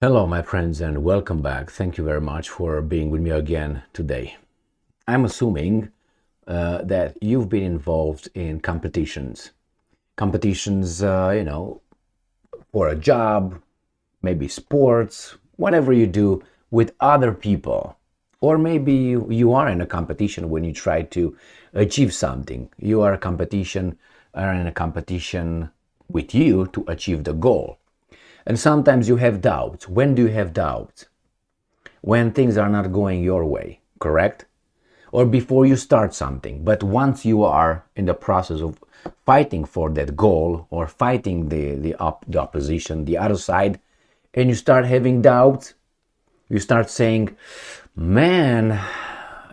Hello, my friends, and welcome back. Thank you very much for being with me again today. I'm assuming that you've been involved in competitions. Competitions, for a job, maybe sports, whatever you do with other people. Or maybe you are in a competition when you try to achieve something. You are in a competition with you to achieve the goal. And sometimes you have doubts. When do you have doubts? When things are not going your way, correct? Or before you start something. But once you are in the process of fighting for that goal or fighting the opposition, the other side, and you start having doubts, you start saying, man,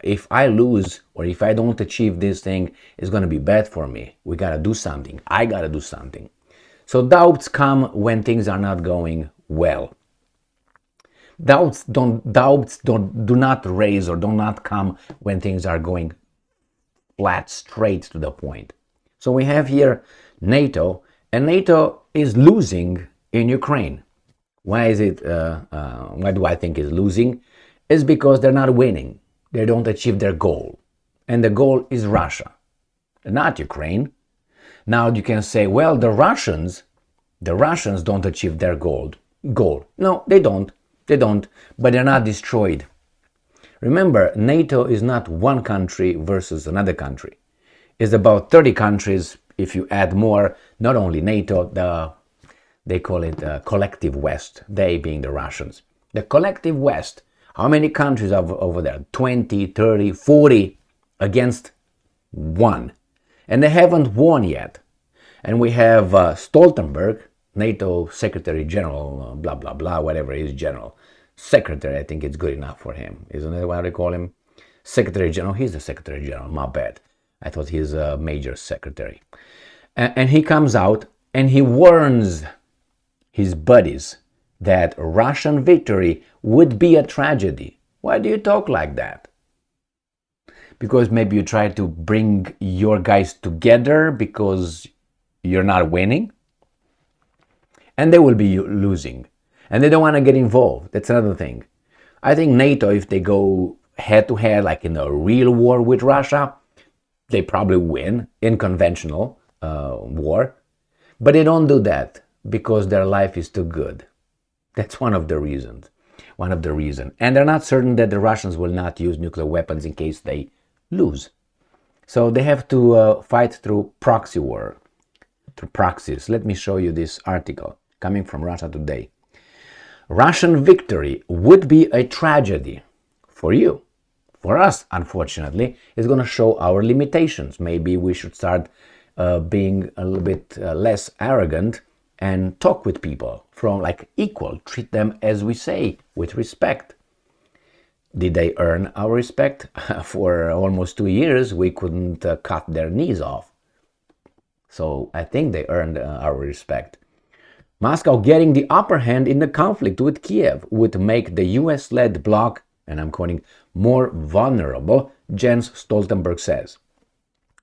if I lose or if I don't achieve this thing, it's going to be bad for me. We got to do something. I got to do something. So doubts come when things are not going well. Doubts do not raise or do not come when things are going flat, straight to the point. So we have here NATO, and NATO is losing in Ukraine. Why is it? Why do I think is losing? Is because they're not winning. They don't achieve their goal, and the goal is Russia, not Ukraine. Now you can say, well, the Russians don't achieve their goal. No, they don't. They don't, but they're not destroyed. Remember, NATO is not one country versus another country. It's about 30 countries. If you add more, not only NATO, they call it the collective West, they being the Russians. The collective West, how many countries are over there? 20, 30, 40 against one. And they haven't won yet. And we have Stoltenberg, NATO Secretary General, blah, blah, blah, whatever he is, General. Secretary, I think it's good enough for him. Isn't that what they call him? Secretary General, he's the Secretary General, my bad. I thought he's a major secretary. And he comes out and he warns his buddies that Russian victory would be a tragedy. Why do you talk like that? Because maybe you try to bring your guys together because you're not winning? And they will be losing. And they don't want to get involved. That's another thing. I think NATO, if they go head to head, like in a real war with Russia, they probably win in conventional war. But they don't do that because their life is too good. That's one of the reasons. And they're not certain that the Russians will not use nuclear weapons in case they lose. So they have to fight through proxy war, through proxies. Let me show you this article coming from Russia Today. Russian victory would be a tragedy for you. For us, unfortunately, it's going to show our limitations. Maybe we should start being a little bit less arrogant and talk with people from like equal. Treat them, as we say, with respect. Did they earn our respect? For almost 2 years, we couldn't cut their knees off. So I think they earned our respect. Moscow getting the upper hand in the conflict with Kiev would make the US-led bloc, and I'm quoting, more vulnerable, Jens Stoltenberg says.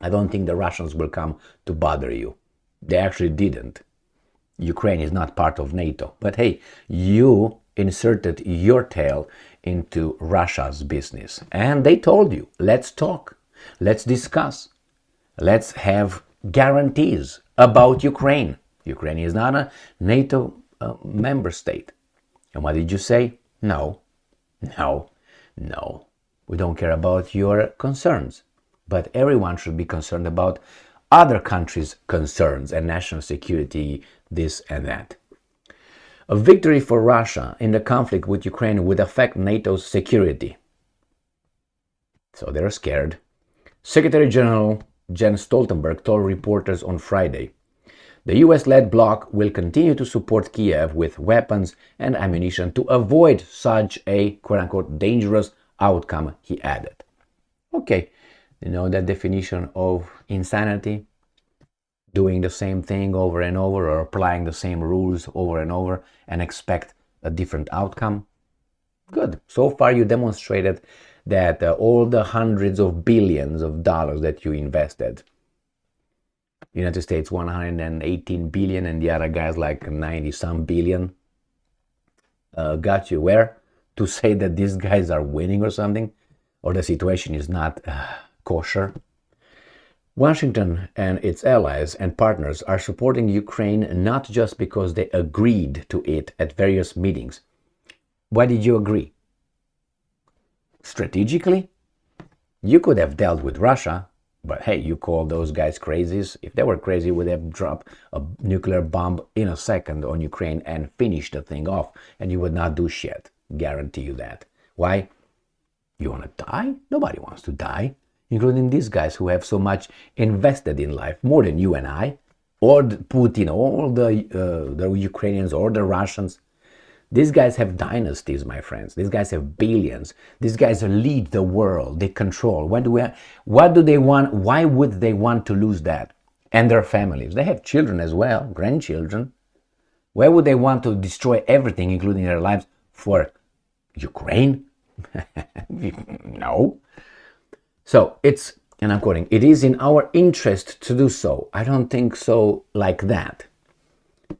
I don't think the Russians will come to bother you. They actually didn't. Ukraine is not part of NATO. But hey, you inserted your tail into Russia's business. And they told you, let's talk, let's discuss, let's have guarantees about Ukraine. Ukraine is not a NATO member state. And what did you say? No. We don't care about your concerns. But everyone should be concerned about other countries' concerns and national security, this and that. A victory for Russia in the conflict with Ukraine would affect NATO's security. So they're scared. Secretary General Jens Stoltenberg told reporters on Friday, the US-led bloc will continue to support Kiev with weapons and ammunition to avoid such a quote-unquote dangerous outcome, he added. Okay, you know that definition of insanity? Doing the same thing over and over or applying the same rules over and over and expect a different outcome? Good. So far you demonstrated that all the hundreds of billions of dollars that you invested, United States 118 billion and the other guys like 90 some billion, got you where? To say that these guys are winning or something? Or the situation is not kosher? Washington and its allies and partners are supporting Ukraine not just because they agreed to it at various meetings. Why did you agree? Strategically? You could have dealt with Russia, but hey, you call those guys crazies. If they were crazy, would have dropped a nuclear bomb in a second on Ukraine and finished the thing off, and you would not do shit. Guarantee you that. Why? You want to die? Nobody wants to die, including these guys who have so much invested in life, more than you and I, or Putin, or the Ukrainians, or the Russians. These guys have dynasties, my friends. These guys have billions. These guys lead the world. They control. What do they want? Why would they want to lose that? And their families. They have children as well, grandchildren. Why would they want to destroy everything, including their lives, for Ukraine? No. So it's, and I'm quoting, it is in our interest to do so. I don't think so like that.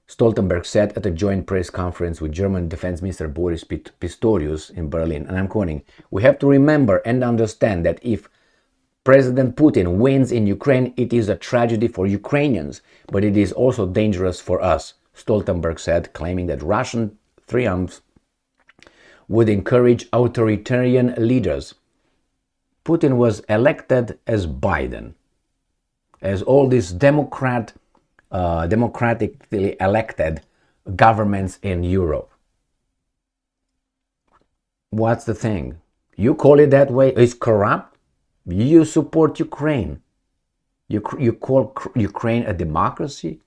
Stoltenberg said at a joint press conference with German Defense Minister Boris Pistorius in Berlin, and I'm quoting, we have to remember and understand that if President Putin wins in Ukraine, it is a tragedy for Ukrainians, but it is also dangerous for us, Stoltenberg said, claiming that Russian triumphs would encourage authoritarian leaders. Putin was elected as Biden, as all these democratically elected governments in Europe. What's the thing? You call it that way? It's corrupt? You support Ukraine. You call Ukraine a democracy?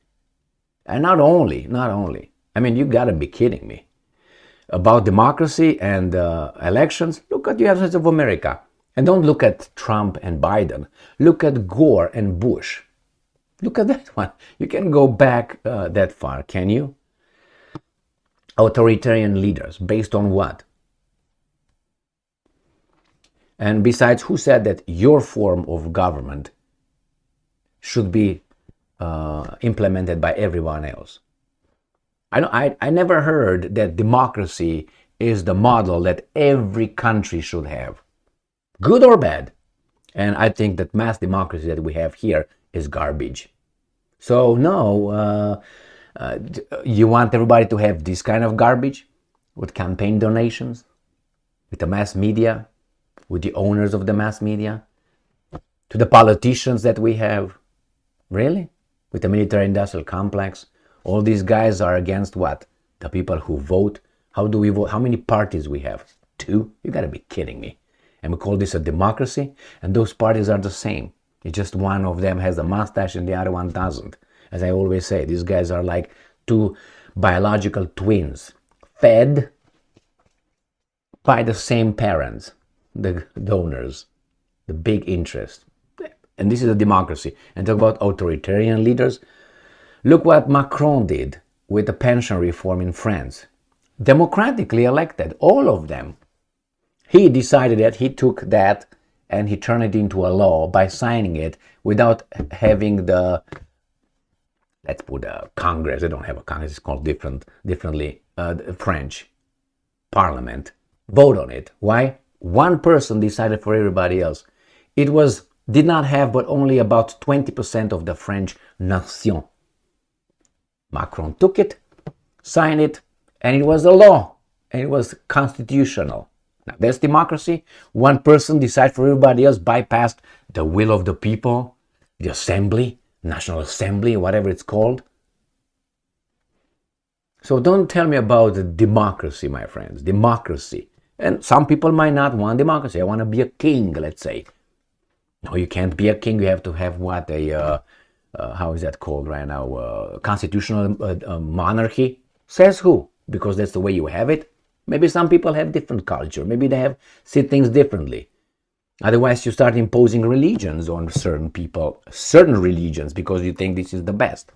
And not only. I mean, you gotta be kidding me. About democracy and elections, look at the United States of America. And don't look at Trump and Biden. Look at Gore and Bush. Look at that one. You can go back that far, can you? Authoritarian leaders, based on what? And besides, who said that your form of government should be implemented by everyone else? I never heard that democracy is the model that every country should have, good or bad. And I think that mass democracy that we have here is garbage. So no, you want everybody to have this kind of garbage with campaign donations, with the mass media, with the owners of the mass media, to the politicians that we have? Really? With the military-industrial complex? All these guys are against what? The people who vote? How do we vote? How many parties we have? 2? You gotta be kidding me. And we call this a democracy? And those parties are the same. It's just one of them has a mustache and the other one doesn't. As I always say, these guys are like 2 biological twins, fed by the same parents, the donors, the big interest. And this is a democracy. And talk about authoritarian leaders. Look what Macron did with the pension reform in France. Democratically elected, all of them. He decided that he took that and he turned it into a law by signing it without having the, let's put a Congress, they don't have a Congress, it's called differently, the French Parliament, vote on it. Why? One person decided for everybody else. It did not have but only about 20% of the French nation. Macron took it, signed it, and it was a law, and it was constitutional. Now, that's democracy. One person decided for everybody else, bypassed the will of the people, the assembly, National Assembly, whatever it's called. So don't tell me about democracy, my friends. Democracy. And some people might not want democracy. I want to be a king, let's say. No, you can't be a king. You have to have what? How is that called right now? Constitutional monarchy? Says who? Because that's the way you have it? Maybe some people have different culture. Maybe they see things differently. Otherwise, you start imposing religions on certain people, certain religions, because you think this is the best.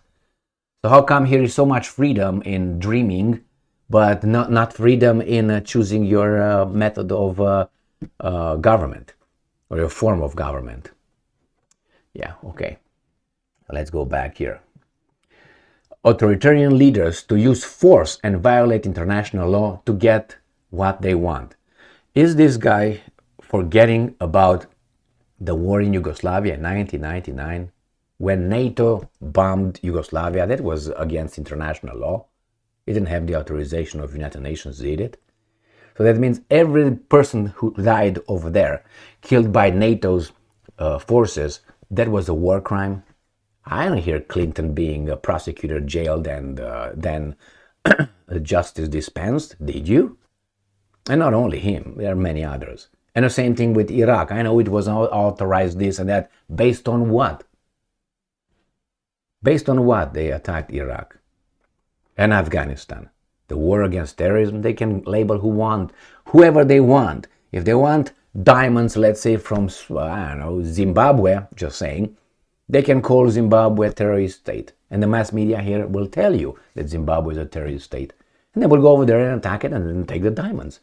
So how come here is so much freedom in dreaming, but not freedom in choosing your method of government or your form of government? Yeah, okay. Let's go back here. authoritarian leaders to use force and violate international law to get what they want. Is this guy forgetting about the war in Yugoslavia in 1999? When NATO bombed Yugoslavia, that was against international law. It didn't have the authorization of United Nations, did it? So that means every person who died over there, killed by NATO's forces, that was a war crime. I don't hear Clinton being prosecuted, jailed, and then justice dispensed. Did you? And not only him, there are many others. And the same thing with Iraq. I know it was authorized this and that. Based on what? Based on what they attacked Iraq and Afghanistan? The war against terrorism, they can label whoever they want. If they want diamonds, let's say from, I don't know, Zimbabwe, just saying, they can call Zimbabwe a terrorist state. And the mass media here will tell you that Zimbabwe is a terrorist state. And they will go over there and attack it and then take the diamonds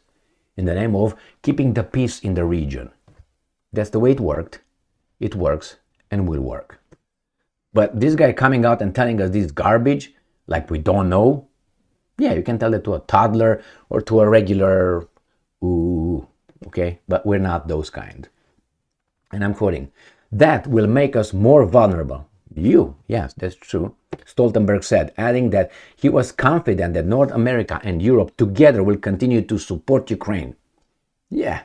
in the name of keeping the peace in the region. That's the way it worked. It works and will work. But this guy coming out and telling us this garbage, like we don't know, yeah, you can tell that to a toddler or to a regular, ooh, okay? But we're not those kind. And I'm quoting, that will make us more vulnerable. Yes, that's true, Stoltenberg said, adding that he was confident that North America and Europe together will continue to support Ukraine. Yeah,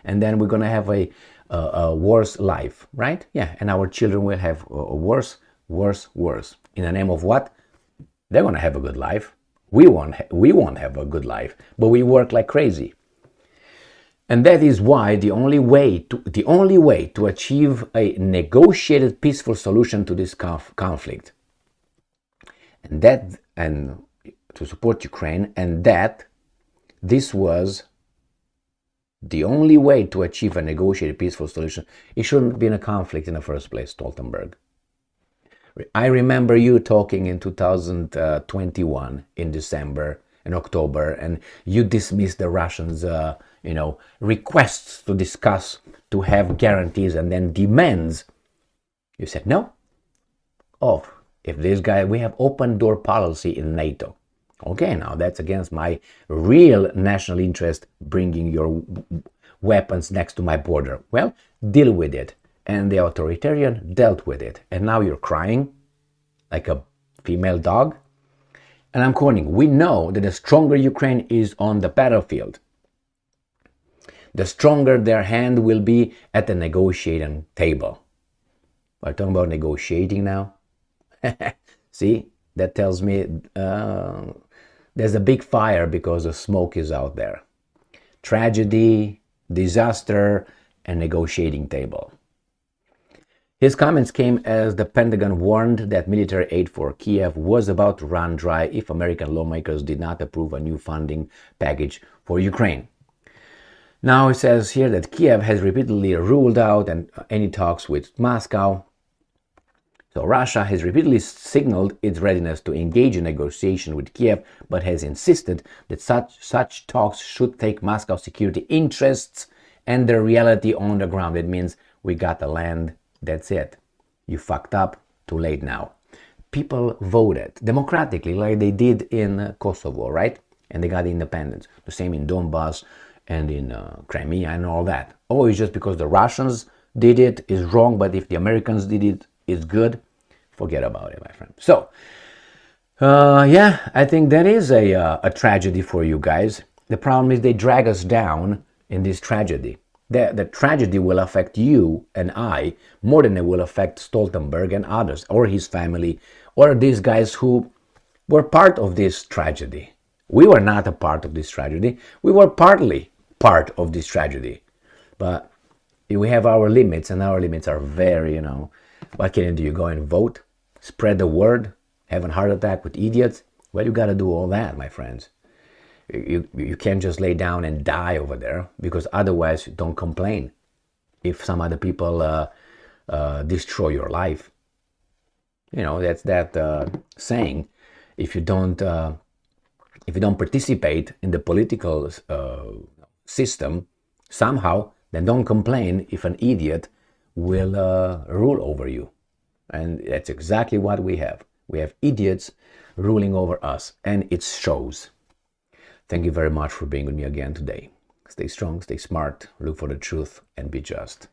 and then we're going to have a worse life, right? Yeah, and our children will have a worse. In the name of what? They're going to have a good life. We won't have a good life, but we work like crazy. And that is why the only way to achieve a negotiated peaceful solution to this conflict, and to support Ukraine, and that this was the only way to achieve a negotiated peaceful solution. It shouldn't be in a conflict in the first place, Stoltenberg. I remember you talking in 2021 in December and October, and you dismissed the Russians' requests to discuss, to have guarantees and then demands. You said no. If this guy, we have open door policy in NATO. Okay, now that's against my real national interest, bringing your weapons next to my border. Well, deal with it. And the authoritarian dealt with it. And now you're crying like a female dog. And I'm quoting, we know that the stronger Ukraine is on the battlefield, the stronger their hand will be at the negotiating table. We're talking about negotiating now. See, that tells me there's a big fire because the smoke is out there. Tragedy, disaster, and negotiating table. His comments came as the Pentagon warned that military aid for Kiev was about to run dry if American lawmakers did not approve a new funding package for Ukraine. Now it says here that Kiev has repeatedly ruled out any talks with Moscow. So Russia has repeatedly signaled its readiness to engage in negotiation with Kiev, but has insisted that such talks should take Moscow security interests and the reality on the ground. It means we got the land. That's it. You fucked up. Too late now. People voted democratically like they did in Kosovo, right? And they got independence. The same in Donbass and in Crimea and all that. It's just because the Russians did it is wrong, but if the Americans did it, it's good. Forget about it, my friend. So, I think that is a tragedy for you guys. The problem is they drag us down in this tragedy. The tragedy will affect you and I more than it will affect Stoltenberg and others, or his family, or these guys who were part of this tragedy. We were not a part of this tragedy. We were partly part of this tragedy. But we have our limits, and our limits are very, what can you do? You go and vote, spread the word, have a heart attack with idiots? Well, you got to do all that, my friends. You can't just lay down and die over there, because otherwise you don't complain if some other people destroy your life. That's that saying, if you don't participate in the political system somehow, then don't complain if an idiot will rule over you. And that's exactly what we have. We have idiots ruling over us, and it shows. Thank you very much for being with me again today. Stay strong, stay smart, look for the truth, and be just.